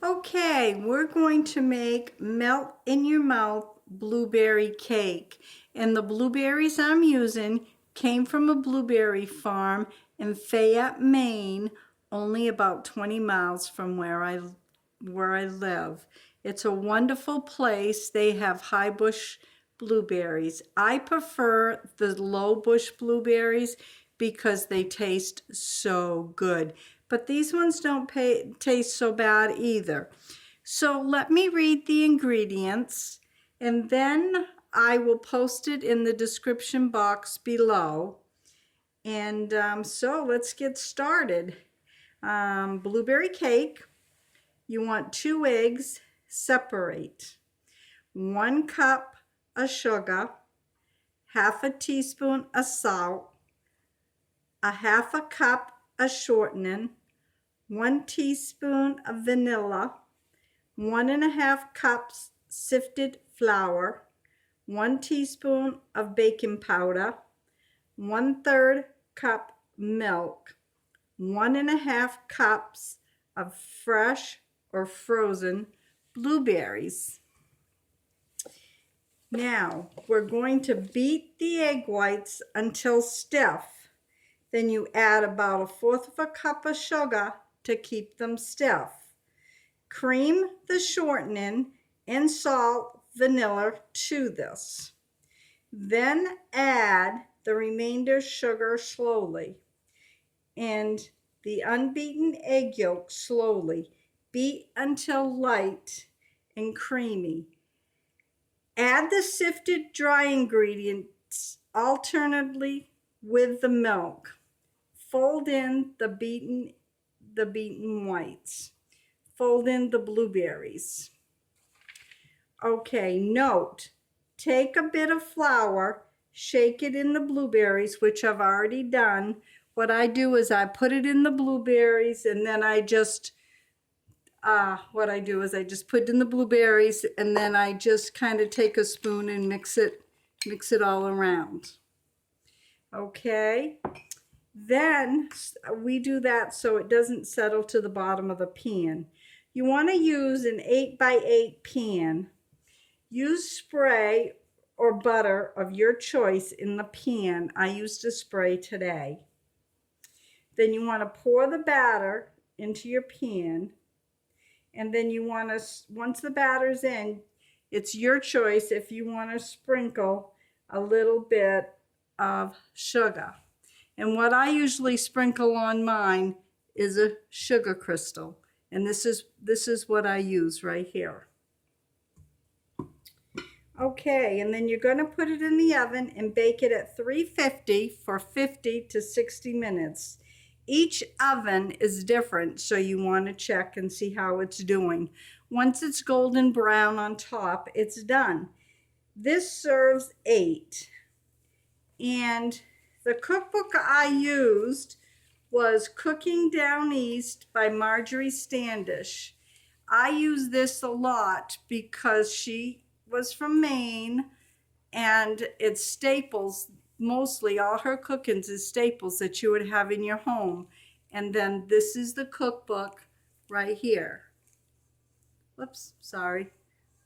Okay, we're going to make melt in your mouth blueberry cake. And the blueberries I'm using came from a blueberry farm in Fayette, Maine, only about 20 miles from where I live. It's a wonderful place. They have high bush blueberries. I prefer the low bush blueberries because they taste so good. But these ones don't taste so bad either. So let me read the ingredients, and then I will post it in the description box below. And so let's get started. Blueberry cake. You want 2 eggs, separate. 1 cup of sugar, half a teaspoon of salt, a half a cup of shortening, 1 teaspoon of vanilla, 1½ cups sifted flour, 1 teaspoon of baking powder, 1/3 cup milk, 1½ cups of fresh or frozen blueberries. Now we're going to beat the egg whites until stiff. Then you add about 1/4 cup of sugar to keep them stiff. Cream the shortening and salt, vanilla to this. Then add the remainder sugar slowly and the unbeaten egg yolk slowly. Beat until light and creamy. Add the sifted dry ingredients alternately with the milk. Fold in the beaten whites. Fold in the blueberries. Okay, note, take a bit of flour, shake it in the blueberries, which I've already done. What I do is I put it in the blueberries, and then I just put it in the blueberries, and then I just kind of take a spoon and mix it all around. Okay, then we do that so it doesn't settle to the bottom of the pan. You want to use an 8x8 pan. Use spray or butter of your choice in the pan. I used a spray today. Then you want to pour the batter into your pan. And then you want to, once the batter's in, it's your choice if you want to sprinkle a little bit of sugar. And what I usually sprinkle on mine is a sugar crystal. And this is what I use right here. Okay, and then you're going to put it in the oven and bake it at 350 for 50 to 60 minutes. Each oven is different, so you want to check and see how it's doing. Once it's golden brown on top, it's done. This serves 8. And the cookbook I used was Cooking Down East by Marjorie Standish. I use this a lot because she was from Maine, and it's staples. Mostly all her cookings is staples that you would have in your home. And then this is the cookbook right here. Whoops, sorry.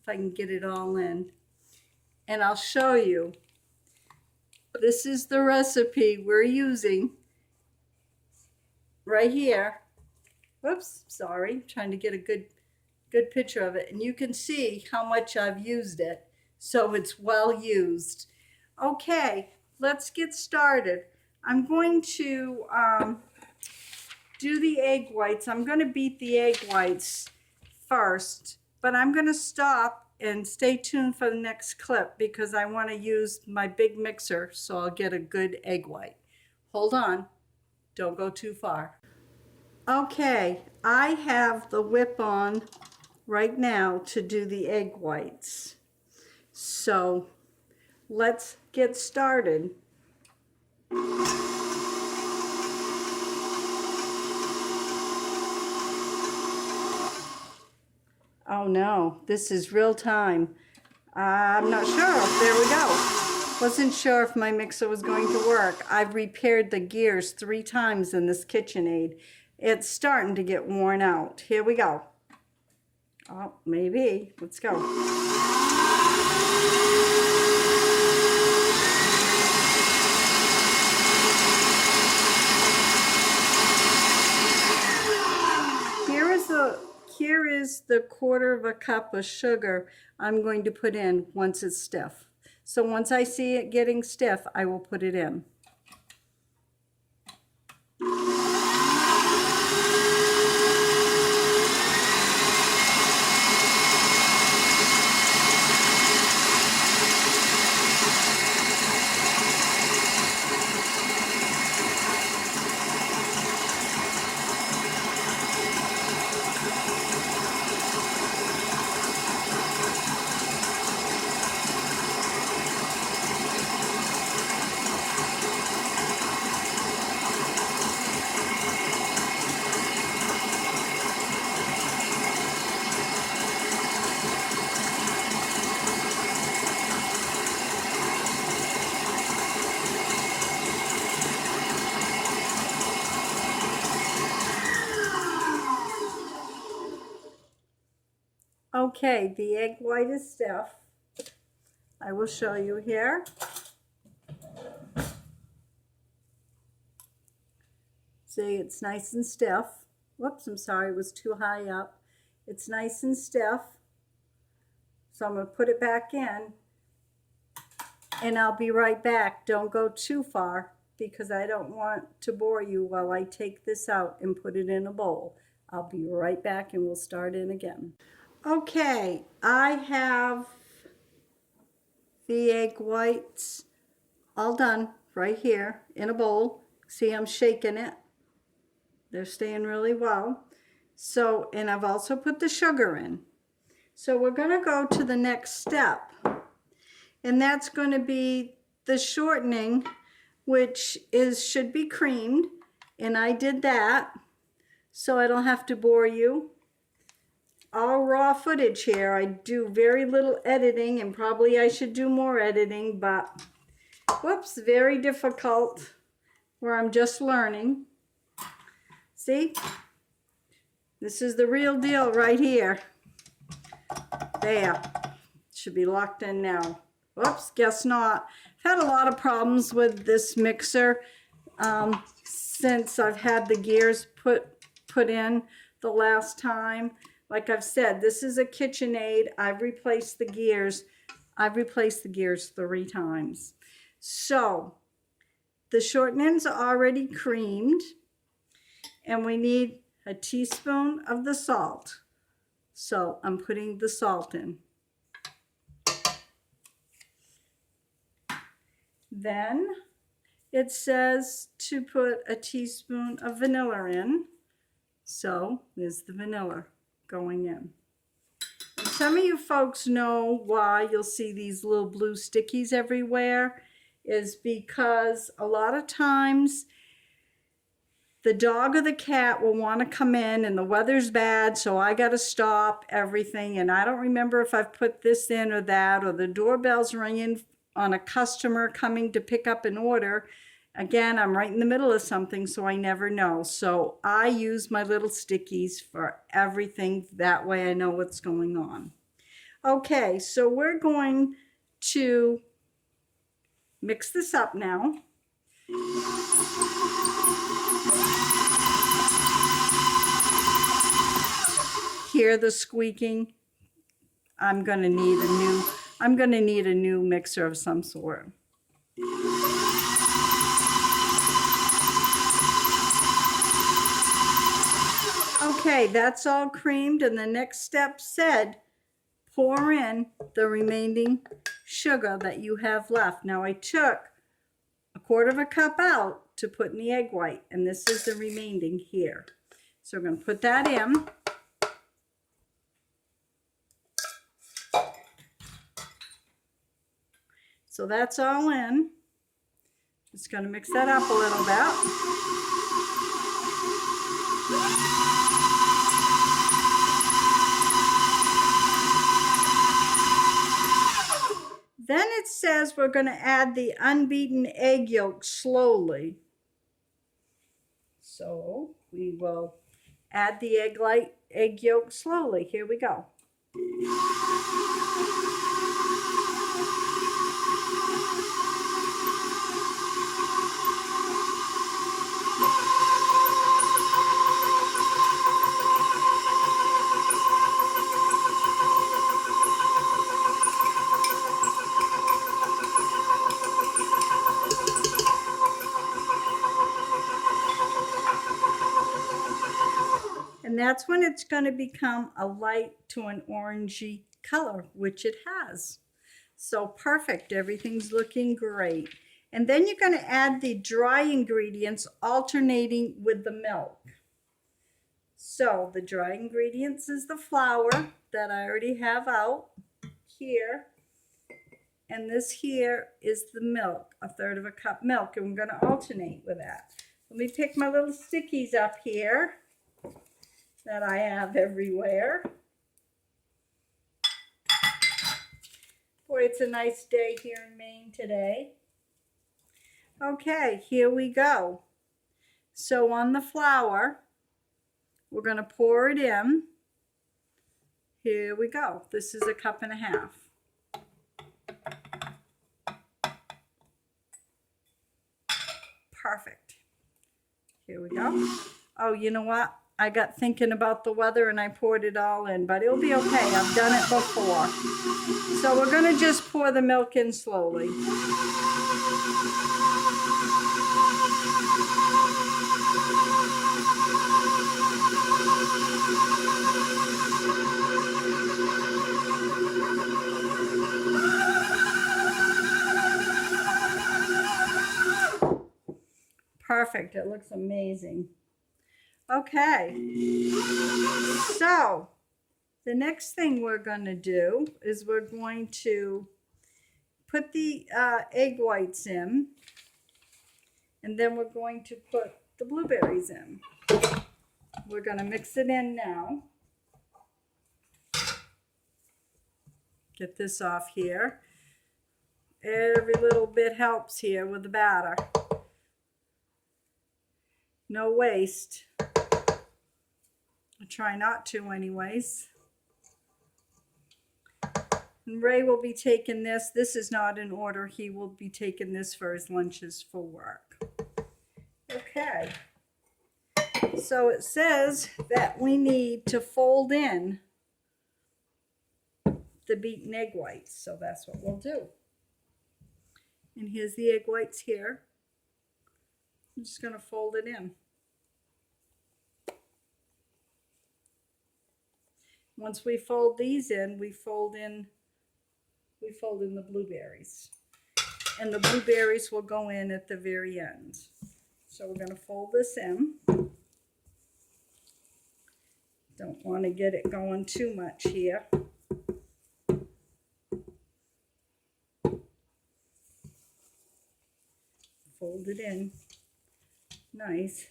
If I can get it all in. And I'll show you. This is the recipe we're using right here. Whoops, sorry. Trying to get a good picture of it. And you can see how much I've used it. So it's well used. Okay. Let's get started. I'm going to do the egg whites. I'm going to beat the egg whites first, but I'm going to stop and stay tuned for the next clip because I want to use my big mixer so I'll get a good egg white. Hold on. Don't go too far. Okay, I have the whip on right now to do the egg whites. So let's get started. Oh no, this is real time. I'm not sure. There we go. Wasn't sure if my mixer was going to work. I've repaired the gears 3 times in this KitchenAid. It's starting to get worn out. Here we go. Oh, maybe. Let's go. Here is the 1/4 cup of sugar I'm going to put in once it's stiff. So once I see it getting stiff, I will put it in. Okay, the egg white is stiff. I will show you here. See, it's nice and stiff. Whoops, I'm sorry, it was too high up. It's nice and stiff. So I'm going to put it back in, and I'll be right back. Don't go too far because I don't want to bore you while I take this out and put it in a bowl. I'll be right back and we'll start in again. Okay, I have the egg whites all done right here in a bowl. See, I'm shaking it. They're staying really well. So, and I've also put the sugar in. So we're going to go to the next step, and that's going to be the shortening, which should be creamed, and I did that so I don't have to bore you. All raw footage here. I do very little editing, and probably I should do more editing, but whoops, very difficult where I'm just learning. See, this is the real deal right here. There, should be locked in now. Whoops, guess not. I've had a lot of problems with this mixer since I've had the gears put in the last time. Like I've said, this is a KitchenAid. I've replaced the gears. I've replaced the gears 3 times. So the shortening's already creamed, and we need a teaspoon of the salt. So I'm putting the salt in. Then it says to put a teaspoon of vanilla in. So there's the vanilla going in. And some of you folks know why you'll see these little blue stickies everywhere is because a lot of times the dog or the cat will want to come in and the weather's bad, so I got to stop everything. And I don't remember if I've put this in or that, or the doorbell's ringing on a customer coming to pick up an order. Again, I'm right in the middle of something, so I never know. So I use my little stickies for everything. That way I know what's going on. Okay, so we're going to mix this up now. Hear the squeaking? I'm gonna need a new mixer of some sort. Okay, that's all creamed, and the next step said pour in the remaining sugar that you have left. Now I took a 1/4 cup out to put in the egg white, and this is the remaining here. So we're going to put that in. So that's all in. Just going to mix that up a little bit. Then it says we're going to add the unbeaten egg yolk slowly. So we will add the egg yolk slowly. Here we go. And that's when it's going to become a light to an orangey color, which it has. So perfect, everything's looking great. And then you're going to add the dry ingredients alternating with the milk. So the dry ingredients is the flour that I already have out here. And this here is the milk, 1/3 cup milk, and we're going to alternate with that. Let me pick my little stickies up here that I have everywhere. Boy, it's a nice day here in Maine today. Okay, here we go. So on the flour, we're going to pour it in. Here we go. This is 1.5 cups. Perfect. Here we go. Oh, you know what? I got thinking about the weather and I poured it all in, but it'll be okay. I've done it before. So we're going to just pour the milk in slowly. Perfect. It looks amazing. Okay. So the next thing we're going to do is we're going to put the egg whites in, and then we're going to put the blueberries in. We're going to mix it in now. Get this off here. Every little bit helps here with the batter. No waste. I try not to anyways. And Ray will be taking this. This is not in order. He will be taking this for his lunches for work. Okay. So it says that we need to fold in the beaten egg whites. So that's what we'll do. And here's the egg whites here. I'm just going to fold it in. Once we fold these in, we fold in the blueberries. And the blueberries will go in at the very end. So we're going to fold this in. Don't want to get it going too much here. Fold it in. Nice.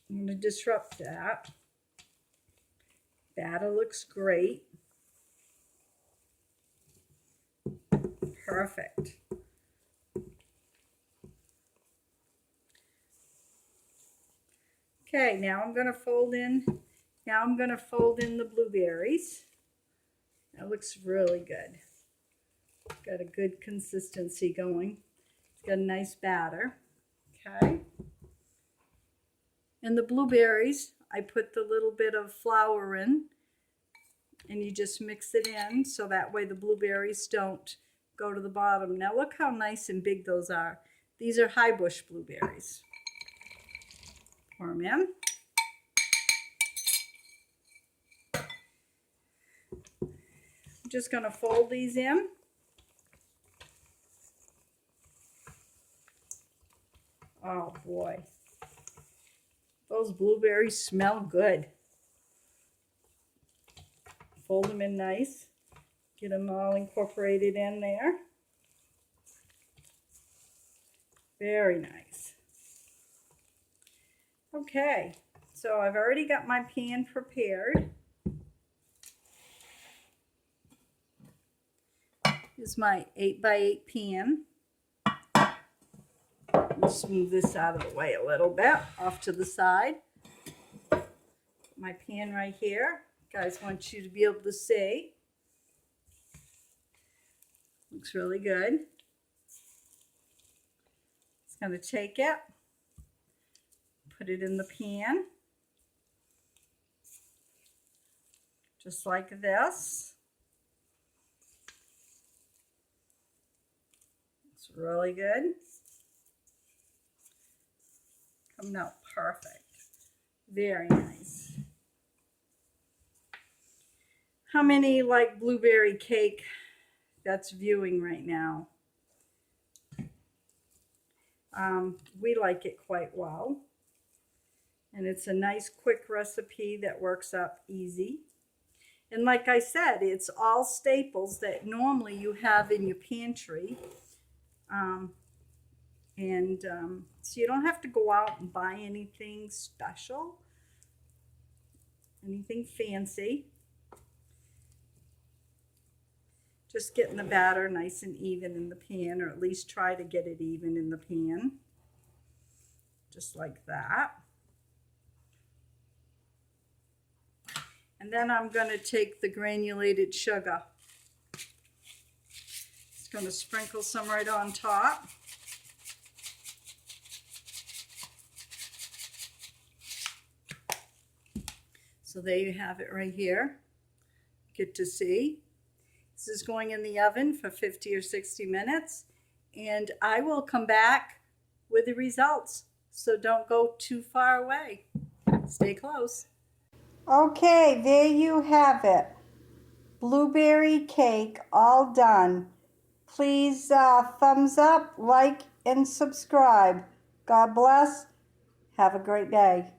I'm going to disrupt that. Batter looks great. Perfect. Okay, now I'm going to fold in. Now I'm going to fold in the blueberries. That looks really good. Got a good consistency going. It's got a nice batter. Okay. And the blueberries, I put the little bit of flour in, and you just mix it in so that way the blueberries don't go to the bottom. Now look how nice and big those are. These are high bush blueberries. Pour them in. I'm just going to fold these in. Oh boy. Those blueberries smell good. Fold them in nice. Get them all incorporated in there. Very nice. Okay, so I've already got my pan prepared. This is my 8x8 pan. Just move this out of the way a little bit, off to the side. my pan right here. Guys, want you to be able to see. Looks really good. It's going to take it, put it in the pan, just like this. It's really good. Coming out perfect. Very nice. How many like blueberry cake that's viewing right now? We like it quite well. And it's a nice quick recipe that works up easy. And like I said, it's all staples that normally you have in your pantry. So you don't have to go out and buy anything special, anything fancy. Just getting the batter nice and even in the pan, or at least try to get it even in the pan. Just like that. And then I'm going to take the granulated sugar. Just going to sprinkle some right on top. So there you have it right here. Get to see. This is going in the oven for 50 or 60 minutes. And I will come back with the results. So don't go too far away. Stay close. Okay, there you have it. Blueberry cake all done. Please thumbs up, like, and subscribe. God bless. Have a great day.